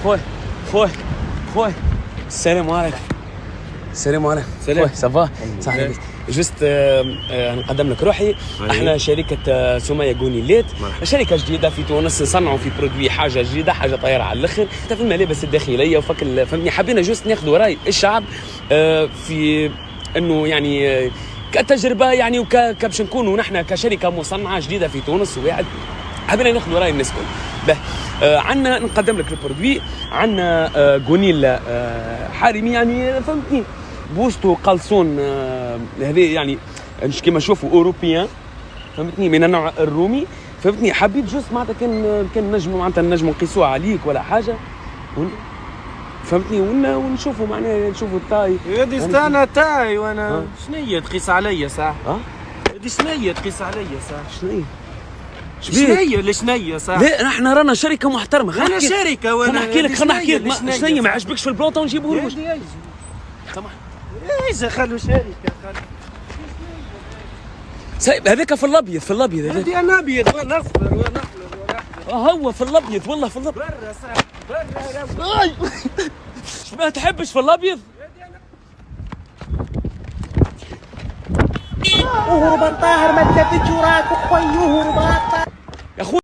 خوي السلام عليكم. السلام عليكم. سلام. سافا صح. جست نقدم لك روحي. احنا شركه سمية جونيلات، شركه جديده في تونس، نصنعوا في برودوي حاجه جديده، حاجه طايره على الاخر في الملابس الداخليه وفك فهمني. حبينا جست ناخذوا راي الشعب في انه يعني كتجربه يعني باش نكونوا نحن كشركه مصنعه جديده في تونس وواحد حبينا ناخذ راي الناس الكل. عندنا نقدم لك البرودوي، عندنا جونيل حريمي يعني فهمتني، بوستو قلصون هذا يعني كيما نشوفوا اوروبيان فهمتني، من النوع الرومي فهمتني. حبيت جوست معناتها كان نجم معناتها نجم نقيسوها عليك ولا حاجه فهمتني، ونشوفوا معناها نشوفوا التاي. هذه استنى تاي وانا شنية تقيس عليا صح؟ هذه شنية تقيس عليا صح؟ شنية صح؟ لا احنا رانا شركه محترمه. انا شركه وانا نحكي لك شنية ما عجبكش في البلوطه ونجيبوه لك. سامح ايش خلوا شركه سايب هذاك في الابيض هذه انا ابيض ونصفر ونحلر هو في الابيض والله في الابيض. برا صح برا ما تحبش في الابيض؟ يهرب الطاهر ما تثبتش وراك اخوي يهرب الطاهر. يا اخوي